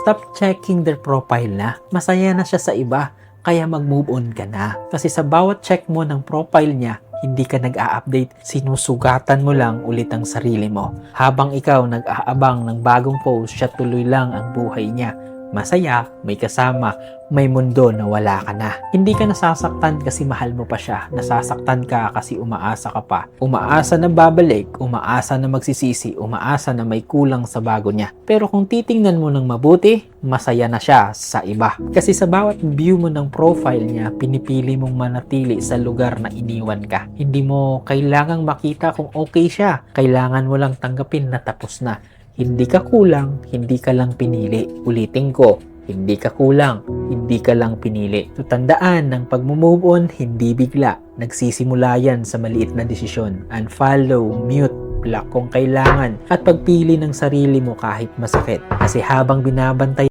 Stop checking their profile na. Masaya na siya sa iba, kaya mag-move on ka na. Kasi sa bawat check mo ng profile niya, hindi ka nag-a-update, sinusugatan mo lang ulit ang sarili mo. Habang ikaw nag-aabang ng bagong post, siya tuloy lang ang buhay niya. Masaya, may kasama, may mundo na wala ka na. Hindi ka nasasaktan kasi mahal mo pa siya. Nasasaktan ka kasi umaasa ka pa. Umaasa na babalik, umaasa na magsisisi, umaasa na may kulang sa bago niya. Pero kung titingnan mo ng mabuti, masaya na siya sa iba. Kasi sa bawat view mo ng profile niya, pinipili mong manatili sa lugar na iniwan ka. Hindi mo kailangang makita kung okay siya. Kailangan mo lang tanggapin na tapos na. Hindi ka kulang, hindi ka lang pinili. Ulitin ko, hindi ka kulang, hindi ka lang pinili. So, tandaan ng pag-move on, hindi bigla. Nagsisimula yan sa maliit na desisyon. Unfollow, mute, block kung kailangan. At pagpili ng sarili mo kahit masakit. Kasi habang binabantay